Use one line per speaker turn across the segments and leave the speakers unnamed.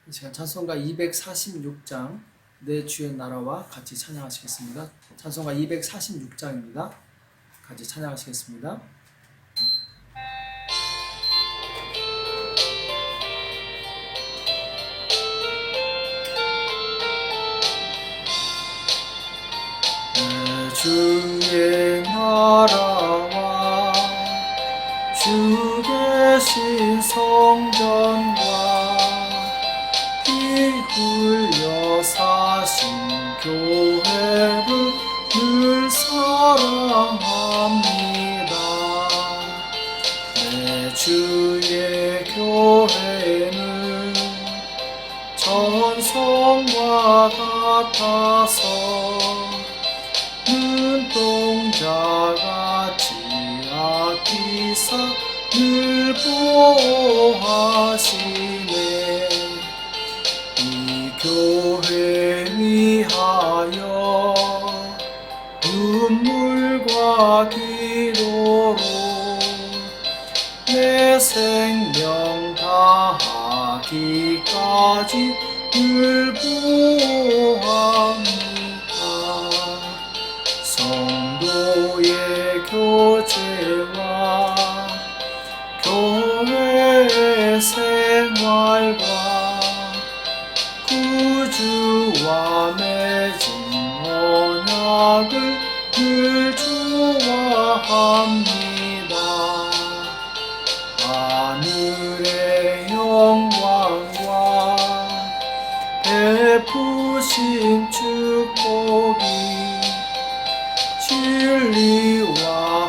이 시간 찬송가 246장 내 주의 나라와 같이 찬양하시겠습니다. 찬송가 246장입니다. 같이 찬양하시겠습니다. 내 주의 나라와 주 계신 성전과 흘려 사신 교회를 늘 사랑합니다. 내 주의 교회는 전성과 같아서 눈동자같이 아끼사 늘 보호하시네. 이 교회 위하여 눈물과 기도로 내 생명 다하기까지 늘 보호합니다. 성도의 교제와 교회의 생활과 구주와 맺은 언약을 늘 좋아합니다. 하늘의 영광과 베푸신 축복이 진리와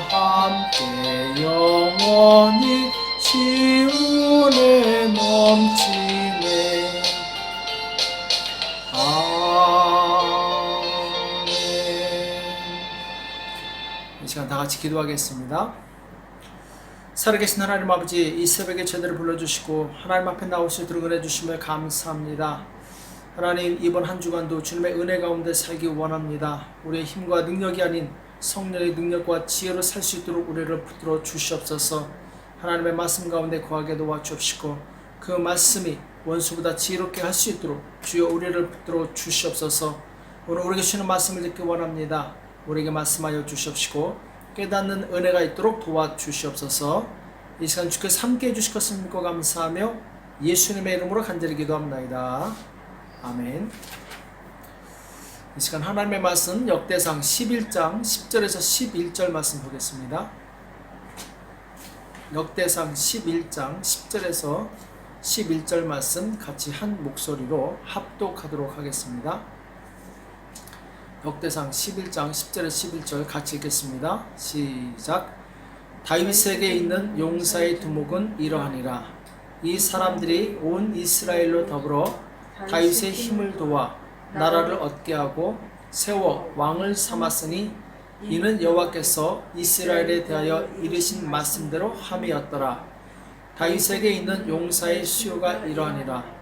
함께 영원히 시온에 넘치네. 아멘. 이 시간 다 같이 기도하겠습니다. 살아계신 하나님 아버지, 이 새벽에 저희들을 불러주시고 하나님 앞에 나올 수 있도록 은혜 주심을 감사합니다. 하나님, 이번 한 주간도 주님의 은혜 가운데 살기 원합니다. 우리의 힘과 능력이 아닌 성령의 능력과 지혜로 살 수 있도록 우리를 붙들어 주시옵소서. 하나님의 말씀 가운데 거하게 도와주옵시고 그 말씀이 원수보다 지혜롭게 할 수 있도록 주여 우리를 붙들어 주시옵소서. 오늘 우리에게 주시는 말씀을 듣기 원합니다. 우리에게 말씀하여 주시옵시고 깨닫는 은혜가 있도록 도와주시옵소서. 이 시간 주께서 함께해 주실 것을 믿고 감사하며 예수님의 이름으로 간절히 기도합나이다. 아멘. 이 시간 하나님의 말씀 역대상 11장 10절에서 11절 말씀 보겠습니다. 역대상 11장 10절에서 11절 말씀 같이 한 목소리로 합독하도록 하겠습니다. 역대상 11장 10절에서 11절 같이 읽겠습니다. 시작. 다윗에게 있는 용사의 두목은 이러하니라. 이 사람들이 온 이스라엘로 더불어 다윗의 힘을 도와 나라를 얻게 하고 세워 왕을 삼았으니 이는 여호와께서 이스라엘에 대하여 이르신 말씀대로 함이었더라. 다윗에게 있는 용사의 수요가 이러하니라.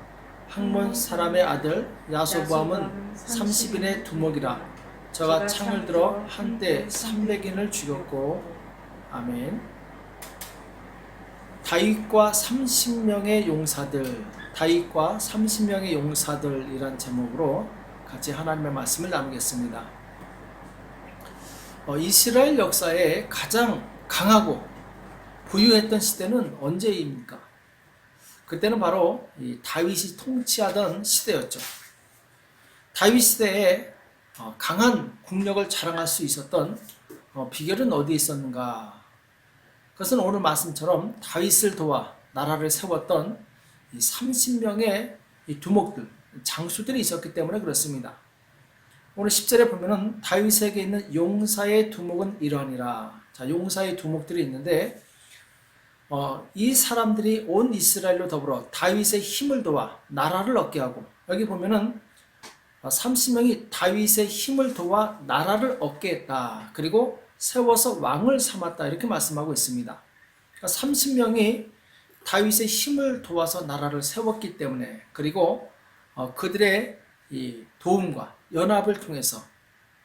학몬 사람의 아들 야소보암은 30인의 두목이라. 저가 창을 들어 한때 300인을 죽였고. 아멘. 다윗과 30명의 용사들, 다윗과 30명의 용사들이란 제목으로 같이 하나님의 말씀을 나누겠습니다. 이스라엘 역사에 가장 강하고 부유했던 시대는 언제입니까? 그때는 바로 다윗이 통치하던 시대였죠. 다윗 시대에 강한 국력을 자랑할 수 있었던 비결은 어디에 있었는가? 그것은 오늘 말씀처럼 다윗을 도와 나라를 세웠던 이 30명의 이 두목들, 장수들이 있었기 때문에 그렇습니다. 오늘 10절에 보면은 다윗에게 있는 용사의 두목은 이러하니라. 자, 용사의 두목들이 있는데 이 사람들이 온 이스라엘로 더불어 다윗의 힘을 도와 나라를 얻게 하고, 여기 보면은 30명이 다윗의 힘을 도와 나라를 얻게 했다. 그리고 세워서 왕을 삼았다. 이렇게 말씀하고 있습니다. 그러니까 30명이 다윗의 힘을 도와서 나라를 세웠기 때문에, 그리고 그들의 이 도움과 연합을 통해서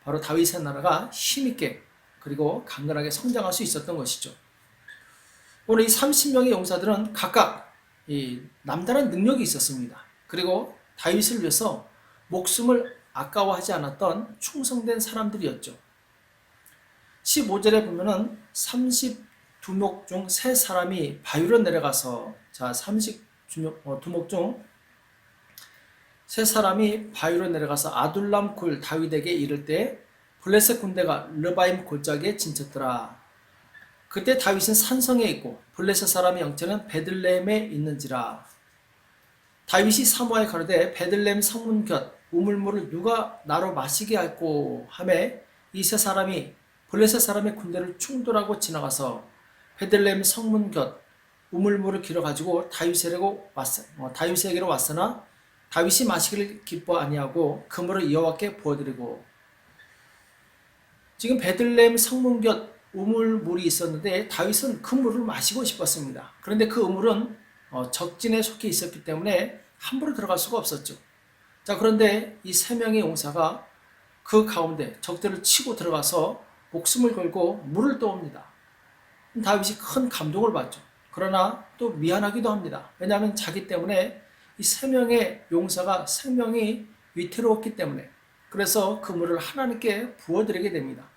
바로 다윗의 나라가 힘있게 그리고 강건하게 성장할 수 있었던 것이죠. 오늘 이 30명의 용사들은 각각 이 남다른 능력이 있었습니다. 그리고 다윗을 위해서 목숨을 아까워하지 않았던 충성된 사람들이었죠. 15절에 보면은 32목 중 3사람이 바위로 내려가서, 자, 32목 중 3사람이 바위로 내려가서 아둘람 굴 다윗에게 이를 때 블레셋 군대가 르바임 골짜기에 진쳤더라. 그때 다윗은 산성에 있고 블레셋 사람의 영체는 베들레헴에 있는지라. 다윗이 사모하여 가로되 베들레헴 성문 곁 우물물을 누가 나로 마시게 할꼬 하매 이 3사람이 블레셋 사람의 군대를 충돌하고 지나가서 베들레헴 성문 곁 우물물을 길어 가지고 다윗에게로 왔으나 다윗이 마시기를 기뻐 아니하고 그 물을 여호와께 부어드리고. 지금 베들레헴 성문 곁 우물물이 있었는데 다윗은 그 물을 마시고 싶었습니다. 그런데 그 우물은 적진에 속해 있었기 때문에 함부로 들어갈 수가 없었죠. 자, 그런데 이 3명의 용사가 그 가운데 적들을 치고 들어가서 목숨을 걸고 물을 떠옵니다. 다윗이 큰 감동을 받죠. 그러나 또 미안하기도 합니다. 왜냐하면 자기 때문에 이 3명의 용사가 생명이 위태로웠기 때문에. 그래서 그 물을 하나님께 부어드리게 됩니다.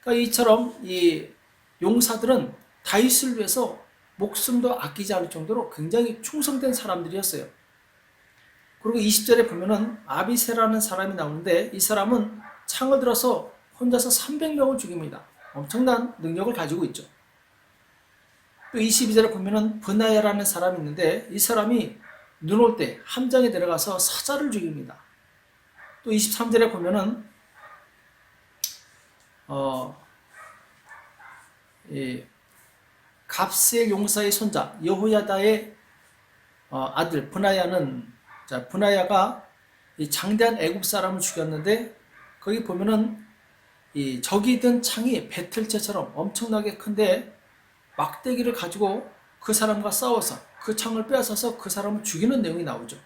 그러니까 이처럼 이 용사들은 다윗을 위해서 목숨도 아끼지 않을 정도로 굉장히 충성된 사람들이었어요. 그리고 20절에 보면은 아비새라는 사람이 나오는데 이 사람은 창을 들어서 혼자서 300명을 죽입니다. 엄청난 능력을 가지고 있죠. 또 22절에 보면은 브나야라는 사람이 있는데 이 사람이 눈 올 때 함정에 들어가서 사자를 죽입니다. 또 23절에 보면은 갑스의 용사의 손자 여호야다의 아들 브나야가 이 장대한 애굽 사람을 죽였는데 거기 보면은 이 적이 든 창이 배틀채처럼 엄청나게 큰데 막대기를 가지고 그 사람과 싸워서 그 창을 빼앗아서 그 사람을 죽이는 내용이 나오죠.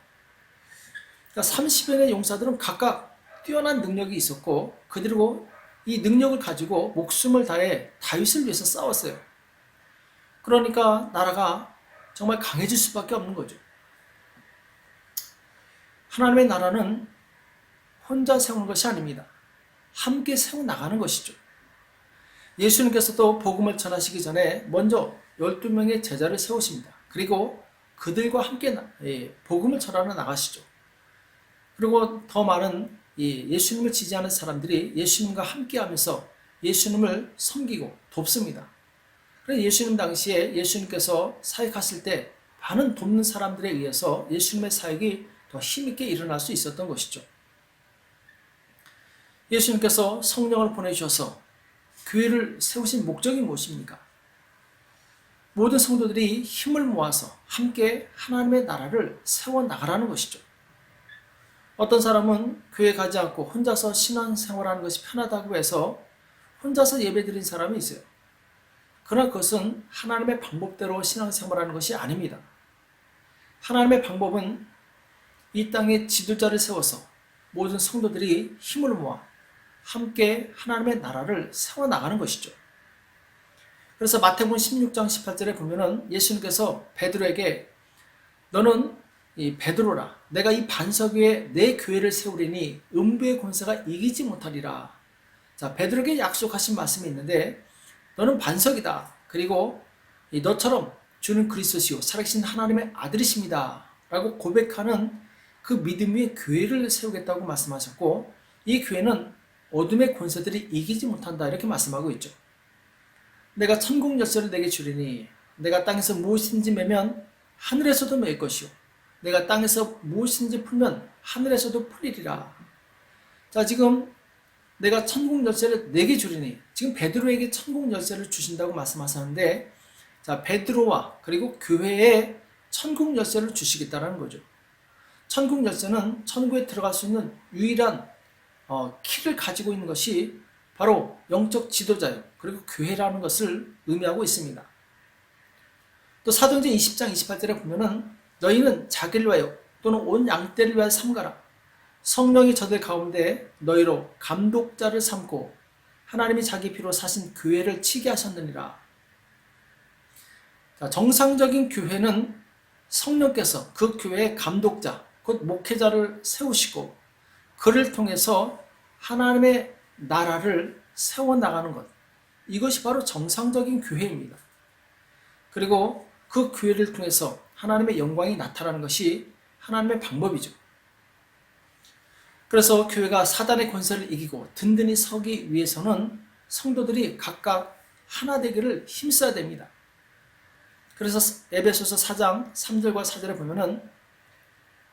그러니까 30여의 용사들은 각각 뛰어난 능력이 있었고 그리고 이 능력을 가지고 목숨을 다해 다윗을 위해서 싸웠어요. 그러니까 나라가 정말 강해질 수밖에 없는 거죠. 하나님의 나라는 혼자 세우는 것이 아닙니다. 함께 세워나가는 것이죠. 예수님께서도 복음을 전하시기 전에 먼저 12명의 제자를 세우십니다. 그리고 그들과 함께 복음을 전하러 나가시죠. 그리고 더 많은 예수님을 지지하는 사람들이 예수님과 함께 하면서 예수님을 섬기고 돕습니다. 그래서 예수님 당시에 예수님께서 사역하실 때 많은 돕는 사람들에 의해서 예수님의 사역이 더 힘있게 일어날 수 있었던 것이죠. 예수님께서 성령을 보내주셔서 교회를 세우신 목적이 무엇입니까? 모든 성도들이 힘을 모아서 함께 하나님의 나라를 세워나가라는 것이죠. 어떤 사람은 교회 가지 않고 혼자서 신앙생활하는 것이 편하다고 해서 혼자서 예배드린 사람이 있어요. 그러나 그것은 하나님의 방법대로 신앙생활하는 것이 아닙니다. 하나님의 방법은 이 땅에 지도자를 세워서 모든 성도들이 힘을 모아 함께 하나님의 나라를 세워나가는 것이죠. 그래서 마태복음 16장 18절에 보면은 예수님께서 베드로에게 너는 이 베드로라 내가 이 반석 위에 내 교회를 세우리니 음부의 권세가 이기지 못하리라. 자, 베드로에게 약속하신 말씀이 있는데 너는 반석이다. 그리고 너처럼 주는 그리스도시요 살아계신 하나님의 아들이십니다. 라고 고백하는 그 믿음 위에 교회를 세우겠다고 말씀하셨고 이 교회는 어둠의 권세들이 이기지 못한다 이렇게 말씀하고 있죠. 내가 천국 열쇠를 내게 주리니 내가 땅에서 무엇인지 매면 하늘에서도 맬 것이요 내가 땅에서 무엇인지 풀면 하늘에서도 풀리리라. 자, 지금 내가 천국 열쇠를 내게 주리니 지금 베드로에게 천국 열쇠를 주신다고 말씀하셨는데 자, 베드로와 그리고 교회에 천국 열쇠를 주시겠다는 거죠. 천국 열쇠는 천국에 들어갈 수 있는 유일한 키를 가지고 있는 것이 바로 영적 지도자요 그리고 교회라는 것을 의미하고 있습니다. 또 사도행전 20장 28절에 보면은 너희는 자기를 위하여 또는 온 양떼를 위하여 삼가라. 성령이 저들 가운데 너희로 감독자를 삼고 하나님이 자기 피로 사신 교회를 치게 하셨느니라. 자, 정상적인 교회는 성령께서 그 교회의 감독자, 곧 목회자를 세우시고 그를 통해서 하나님의 나라를 세워나가는 것. 이것이 바로 정상적인 교회입니다. 그리고 그 교회를 통해서 하나님의 영광이 나타나는 것이 하나님의 방법이죠. 그래서 교회가 사단의 권세를 이기고 든든히 서기 위해서는 성도들이 각각 하나 되기를 힘써야 됩니다. 그래서 에베소서 4장 3절과 4절에 보면은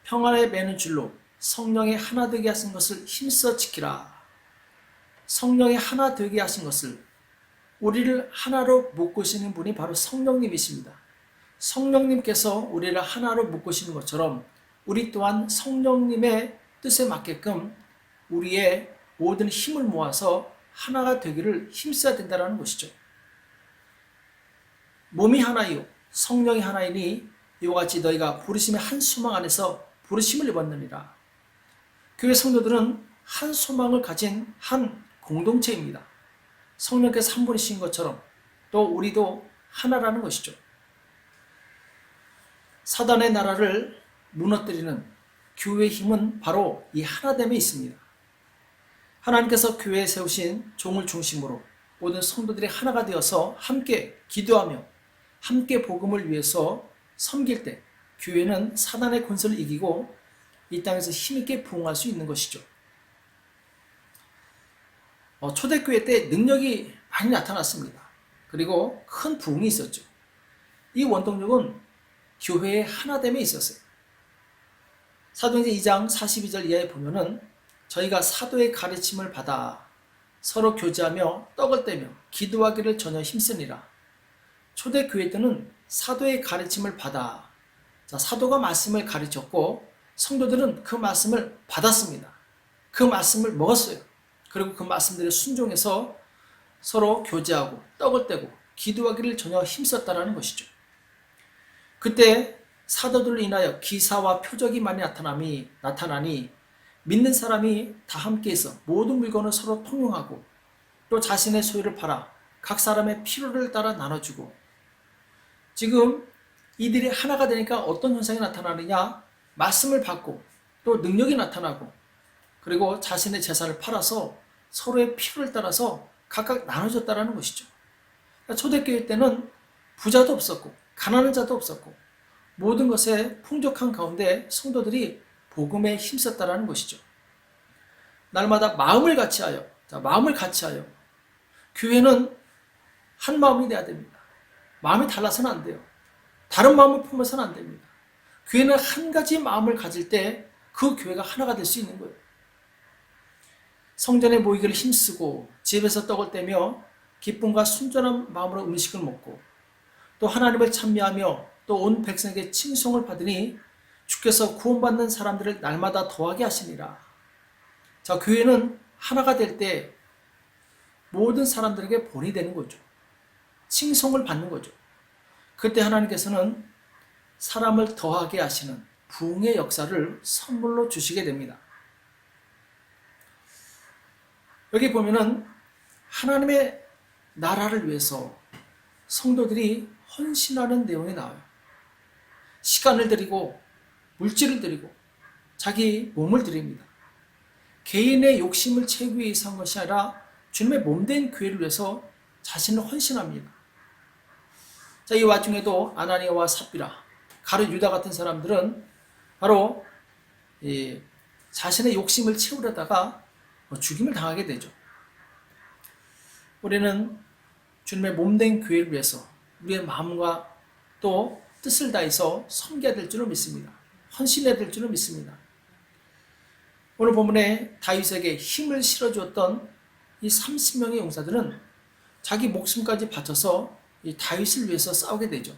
평안에 매는 줄로 성령의 하나 되게 하신 것을 힘써 지키라. 성령의 하나 되게 하신 것을, 우리를 하나로 묶으시는 분이 바로 성령님이십니다. 성령님께서 우리를 하나로 묶으시는 것처럼 우리 또한 성령님의 뜻에 맞게끔 우리의 모든 힘을 모아서 하나가 되기를 힘써야 된다는 것이죠. 몸이 하나이요 성령이 하나이니 이와 같이 너희가 부르심의 한 소망 안에서 부르심을 입었느니라. 교회 성도들은 한 소망을 가진 한 공동체입니다. 성령께서 한 분이신 것처럼 또 우리도 하나라는 것이죠. 사단의 나라를 무너뜨리는 교회의 힘은 바로 이 하나됨에 있습니다. 하나님께서 교회에 세우신 종을 중심으로 모든 성도들이 하나가 되어서 함께 기도하며 함께 복음을 위해서 섬길 때 교회는 사단의 권세를 이기고 이 땅에서 힘있게 부흥할 수 있는 것이죠. 초대교회 때 능력이 많이 나타났습니다. 그리고 큰 부흥이 있었죠. 이 원동력은 교회의 하나됨에 있었어요. 사도행전 2장 42절 이하에 보면은 저희가 사도의 가르침을 받아 서로 교제하며 떡을 떼며 기도하기를 전혀 힘쓰니라. 초대교회 때는 사도의 가르침을 받아, 사도가 말씀을 가르쳤고 성도들은 그 말씀을 받았습니다. 그 말씀을 먹었어요. 그리고 그 말씀들에 순종해서 서로 교제하고 떡을 떼고 기도하기를 전혀 힘썼다라는 것이죠. 그때 사도들로 인하여 기사와 표적이 많이 나타나니 믿는 사람이 다 함께해서 모든 물건을 서로 통용하고 또 자신의 소유를 팔아 각 사람의 필요를 따라 나눠주고, 지금 이들이 하나가 되니까 어떤 현상이 나타나느냐? 말씀을 받고 또 능력이 나타나고 그리고 자신의 재산을 팔아서 서로의 필요를 따라서 각각 나눠줬다라는 것이죠. 초대교회 때는 부자도 없었고 가난한 자도 없었고 모든 것에 풍족한 가운데 성도들이 복음에 힘썼다라는 것이죠. 날마다 마음을 같이하여, 교회는 한 마음이 돼야 됩니다. 마음이 달라서는 안 돼요. 다른 마음을 품어서는 안 됩니다. 교회는 한 가지 마음을 가질 때 그 교회가 하나가 될 수 있는 거예요. 성전에 모이기를 힘쓰고 집에서 떡을 떼며 기쁨과 순전한 마음으로 음식을 먹고 또 하나님을 찬미하며 또 온 백성에게 칭송을 받으니 주께서 구원받는 사람들을 날마다 더하게 하시니라. 자, 교회는 하나가 될 때 모든 사람들에게 본이 되는 거죠. 칭송을 받는 거죠. 그때 하나님께서는 사람을 더하게 하시는 부흥의 역사를 선물로 주시게 됩니다. 여기 보면은 하나님의 나라를 위해서 성도들이 헌신하는 내용이 나와요. 시간을 드리고 물질을 드리고 자기 몸을 드립니다. 개인의 욕심을 채우기 위해서 한 것이 아니라 주님의 몸된 교회를 위해서 자신을 헌신합니다. 자, 이 와중에도 아나니아와 삽비라, 가룟 유다 같은 사람들은 바로 자신의 욕심을 채우려다가 죽임을 당하게 되죠. 우리는 주님의 몸된 교회를 위해서 우리의 마음과 또 뜻을 다해서 섬겨야 될 줄을 믿습니다. 헌신해야 될 줄을 믿습니다. 오늘 본문에 다윗에게 힘을 실어주었던 이 30명의 용사들은 자기 목숨까지 바쳐서 이 다윗을 위해서 싸우게 되죠.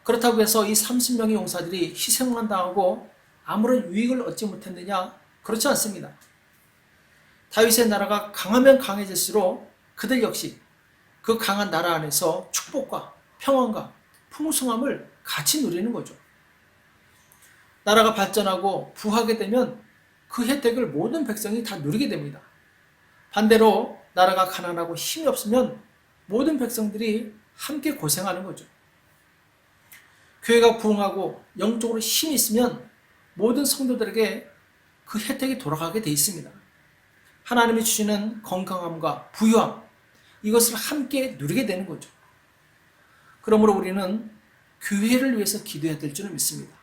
그렇다고 해서 이 30명의 용사들이 희생만 당하고 아무런 유익을 얻지 못했느냐? 그렇지 않습니다. 다윗의 나라가 강하면 강해질수록 그들 역시 그 강한 나라 안에서 축복과 평안과 풍성함을 같이 누리는 거죠. 나라가 발전하고 부하게 되면 그 혜택을 모든 백성이 다 누리게 됩니다. 반대로 나라가 가난하고 힘이 없으면 모든 백성들이 함께 고생하는 거죠. 교회가 부흥하고 영적으로 힘이 있으면 모든 성도들에게 그 혜택이 돌아가게 돼 있습니다. 하나님이 주시는 건강함과 부유함, 이것을 함께 누리게 되는 거죠. 그러므로 우리는 교회를 위해서 기도해야 될 줄을 믿습니다.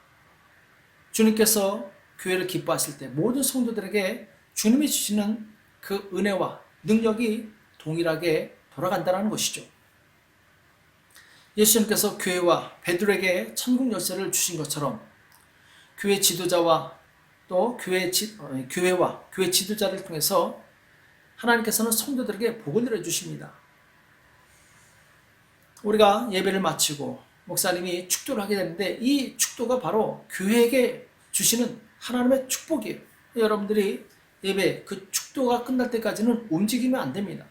주님께서 교회를 기뻐하실 때 모든 성도들에게 주님이 주시는 그 은혜와 능력이 동일하게 돌아간다는 것이죠. 예수님께서 교회와 베드로에게 천국 열쇠를 주신 것처럼 교회 지도자와 또 교회와 교회 지도자를 통해서 하나님께서는 성도들에게 복을 내려주십니다. 우리가 예배를 마치고 목사님이 축도를 하게 되는데 이 축도가 바로 교회에게 주시는 하나님의 축복이에요. 여러분들이 예배 그 축도가 끝날 때까지는 움직이면 안 됩니다.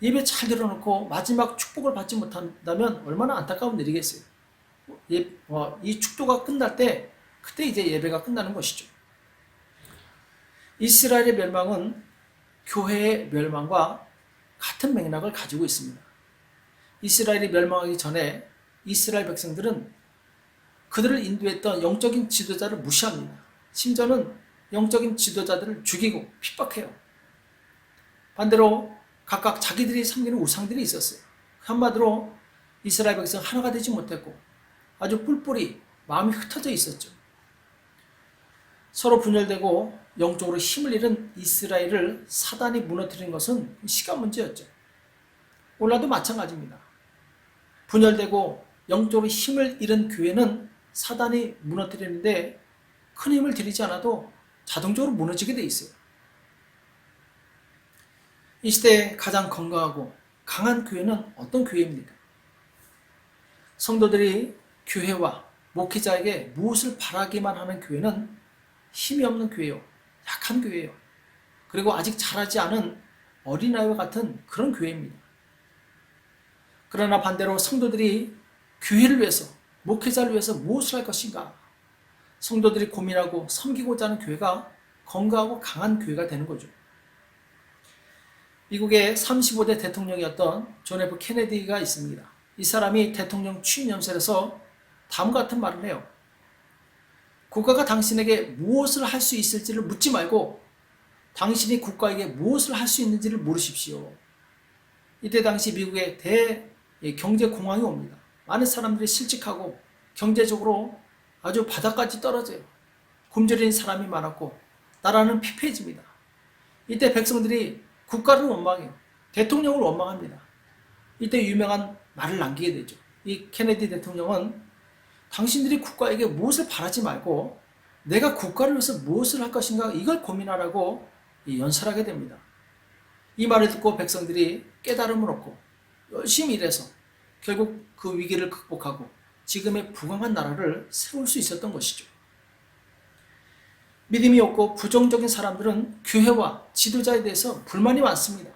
예배 잘 들어놓고 마지막 축복을 받지 못한다면 얼마나 안타까운 일이겠어요. 이 축도가 끝날 때 그때 이제 예배가 끝나는 것이죠. 이스라엘의 멸망은 교회의 멸망과 같은 맥락을 가지고 있습니다. 이스라엘이 멸망하기 전에 이스라엘 백성들은 그들을 인도했던 영적인 지도자를 무시합니다. 심지어는 영적인 지도자들을 죽이고 핍박해요. 반대로 각각 자기들이 섬기는 우상들이 있었어요. 한마디로 이스라엘 백성 하나가 되지 못했고 아주 뿔뿔이 마음이 흩어져 있었죠. 서로 분열되고 영적으로 힘을 잃은 이스라엘을 사단이 무너뜨린 것은 시간 문제였죠. 오늘도 마찬가지입니다. 분열되고 영적으로 힘을 잃은 교회는 사단이 무너뜨리는데 큰 힘을 들이지 않아도 자동적으로 무너지게 돼 있어요. 이 시대에 가장 건강하고 강한 교회는 어떤 교회입니까? 성도들이 교회와 목회자에게 무엇을 바라기만 하는 교회는 힘이 없는 교회요, 약한 교회요, 그리고 아직 자라지 않은 어린아이와 같은 그런 교회입니다. 그러나 반대로 성도들이 교회를 위해서, 목회자를 위해서 무엇을 할 것인가? 성도들이 고민하고 섬기고자 하는 교회가 건강하고 강한 교회가 되는 거죠. 미국의 35대 대통령이었던 존 F 케네디가 있습니다. 이 사람이 대통령 취임 연설에서 다음과 같은 말을 해요. 국가가 당신에게 무엇을 할 수 있을지를 묻지 말고 당신이 국가에게 무엇을 할 수 있는지를 물으십시오. 이때 당시 미국에 경제 공황이 옵니다. 많은 사람들이 실직하고 경제적으로 아주 바닥까지 떨어져요. 굶주린 사람이 많았고 나라는 피폐해집니다. 이때 백성들이 국가를 원망해요. 대통령을 원망합니다. 이때 유명한 말을 남기게 되죠. 이 케네디 대통령은 당신들이 국가에게 무엇을 바라지 말고 내가 국가를 위해서 무엇을 할 것인가 이걸 고민하라고 연설하게 됩니다. 이 말을 듣고 백성들이 깨달음을 얻고 열심히 일해서 결국 그 위기를 극복하고 지금의 부강한 나라를 세울 수 있었던 것이죠. 믿음이 없고 부정적인 사람들은 교회와 지도자에 대해서 불만이 많습니다.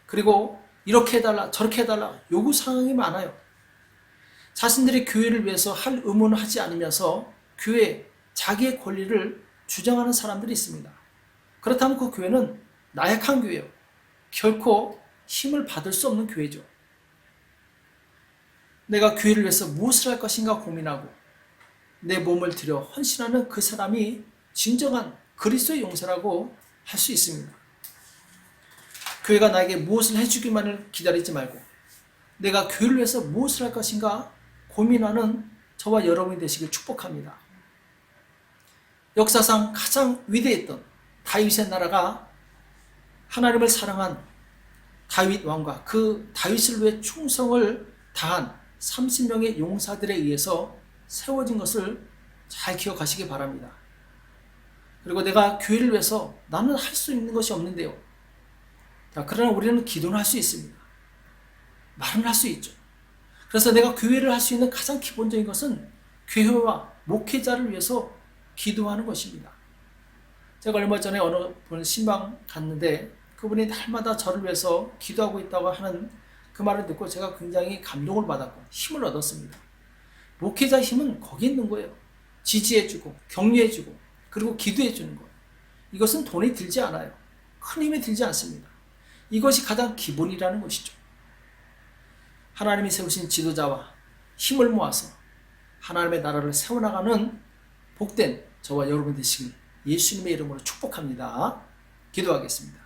그리고 이렇게 해달라 저렇게 해달라 요구사항이 많아요. 자신들이 교회를 위해서 할 의무는 하지 않으면서 교회 자기의 권리를 주장하는 사람들이 있습니다. 그렇다면 그 교회는 나약한 교회예요. 결코 힘을 받을 수 없는 교회죠. 내가 교회를 위해서 무엇을 할 것인가 고민하고 내 몸을 들여 헌신하는 그 사람이 진정한 그리스도의 용사라고 할 수 있습니다. 교회가 나에게 무엇을 해주기만을 기다리지 말고 내가 교회를 위해서 무엇을 할 것인가 고민하는 저와 여러분이 되시길 축복합니다. 역사상 가장 위대했던 다윗의 나라가 하나님을 사랑한 다윗 왕과 그 다윗을 위해 충성을 다한 30명의 용사들에 의해서 세워진 것을 잘 기억하시기 바랍니다. 그리고 내가 교회를 위해서 나는 할 수 있는 것이 없는데요. 자, 그러나 우리는 기도는 할 수 있습니다. 말은 할 수 있죠. 그래서 내가 교회를 할 수 있는 가장 기본적인 것은 교회와 목회자를 위해서 기도하는 것입니다. 제가 얼마 전에 어느 분 신방 갔는데 그분이 날마다 저를 위해서 기도하고 있다고 하는 그 말을 듣고 제가 굉장히 감동을 받았고 힘을 얻었습니다. 목회자 힘은 거기 있는 거예요. 지지해주고 격려해주고 그리고 기도해주는 것. 이것은 돈이 들지 않아요. 큰 힘이 들지 않습니다. 이것이 가장 기본이라는 것이죠. 하나님이 세우신 지도자와 힘을 모아서 하나님의 나라를 세워나가는 복된 저와 여러분 되시길 예수님의 이름으로 축복합니다. 기도하겠습니다.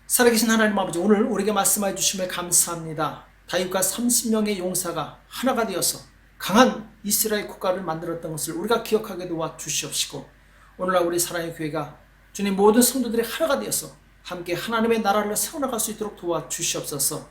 살아계신 하나님 아버지, 오늘 우리에게 말씀해 주심에 감사합니다. 다윗과 30명의 용사가 하나가 되어서 강한 이스라엘 국가를 만들었던 것을 우리가 기억하게 도와 주시옵시고, 오늘날 우리 사랑의 교회가 주님 모든 성도들이 하나가 되어서 함께 하나님의 나라를 세워나갈 수 있도록 도와 주시옵소서.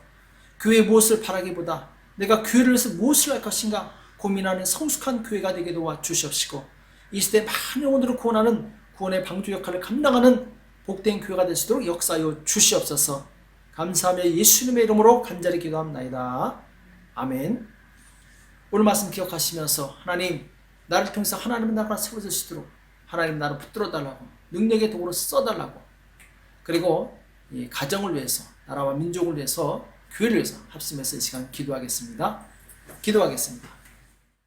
교회의 무엇을 바라기보다 내가 교회를 위해서 무엇을 할 것인가 고민하는 성숙한 교회가 되게 도와 주시옵시고, 이 시대 많은 영혼들을 구원하는 구원의 방주 역할을 감당하는 복된 교회가 될 수 있도록 역사하여 주시옵소서. 감사하며 예수님의 이름으로 간절히 기도합나이다. 아멘. 오늘 말씀 기억하시면서 하나님, 나를 통해서 하나님의 나라가 세워질 수 있도록 하나님 나를 붙들어 달라고, 능력의 도구로 써달라고, 그리고 이 가정을 위해서, 나라와 민족을 위해서, 교회를 위해서 합심해서 이 시간 기도하겠습니다. 기도하겠습니다.